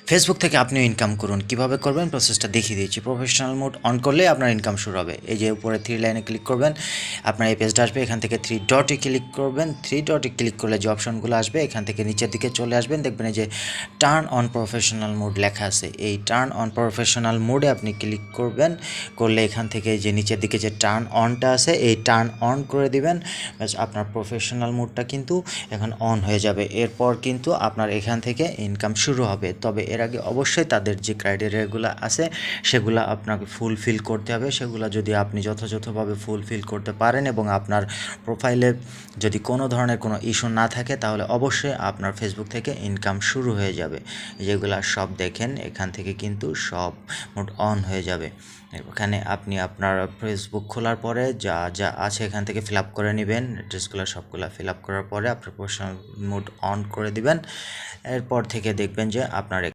Facebook থেকে আপনিও income করুন। কিভাবে করবেন প্রসেসটা দেখিয়ে দিয়েছি। প্রফেশনাল মোড অন করলেই আপনার ইনকাম শুরু হবে। এই যে উপরে 3 লাইনে ক্লিক করবেন, আপনার এই পেজটা আসবে। এখান থেকে 3 ডটে ক্লিক করবেন। 3 ডটে ক্লিক করলে যে অপশনগুলো আসবে এখান থেকে নিচের দিকে চলে আসবেন, দেখবেন এই যে টার্ন অন প্রফেশনাল মোড লেখা আছে। এই টার্ন অন প্রফেশনাল মোডে আপনি ক্লিক করবেন। করলে এখান থেকে যে নিচের দিকে যে টার্ন অনটা আছে এই টার্ন অন করে দিবেন। ব্যাস আপনার প্রফেশনাল মোডটা কিন্তু এখন অন হয়ে যাবে। এরপর কিন্তু আপনার এখান থেকে ইনকাম শুরু হবে। তবে এর আগে অবশ্যই তাদের যে ক্রাইটেরিয়াগুলো আছে সেগুলো আপনাকে ফুলফিল করতে হবে। সেগুলো যদি আপনি যথাযথভাবে ফুলফিল করতে পারেন এবং আপনার প্রোফাইলে যদি কোনো ধরনের কোনো ইস্যু না থাকে তাহলে অবশ্যই আপনার ফেসবুক থেকে ইনকাম শুরু হয়ে যাবে। যেগুলো সব দেখেন এখান থেকে কিন্তু সব মোড অন হয়ে যাবে। এখানে আপনি আপনার ফেসবুক খোলার পরে যা যা আছে এখান থেকে ফিল আপ করে নেবেন। অ্যাড্রেসগুলো সবগুলো ফিল আপ করার পরে আপনার প্রফেশনাল মোড অন করে দিবেন। এরপর থেকে দেখবেন যে আপনার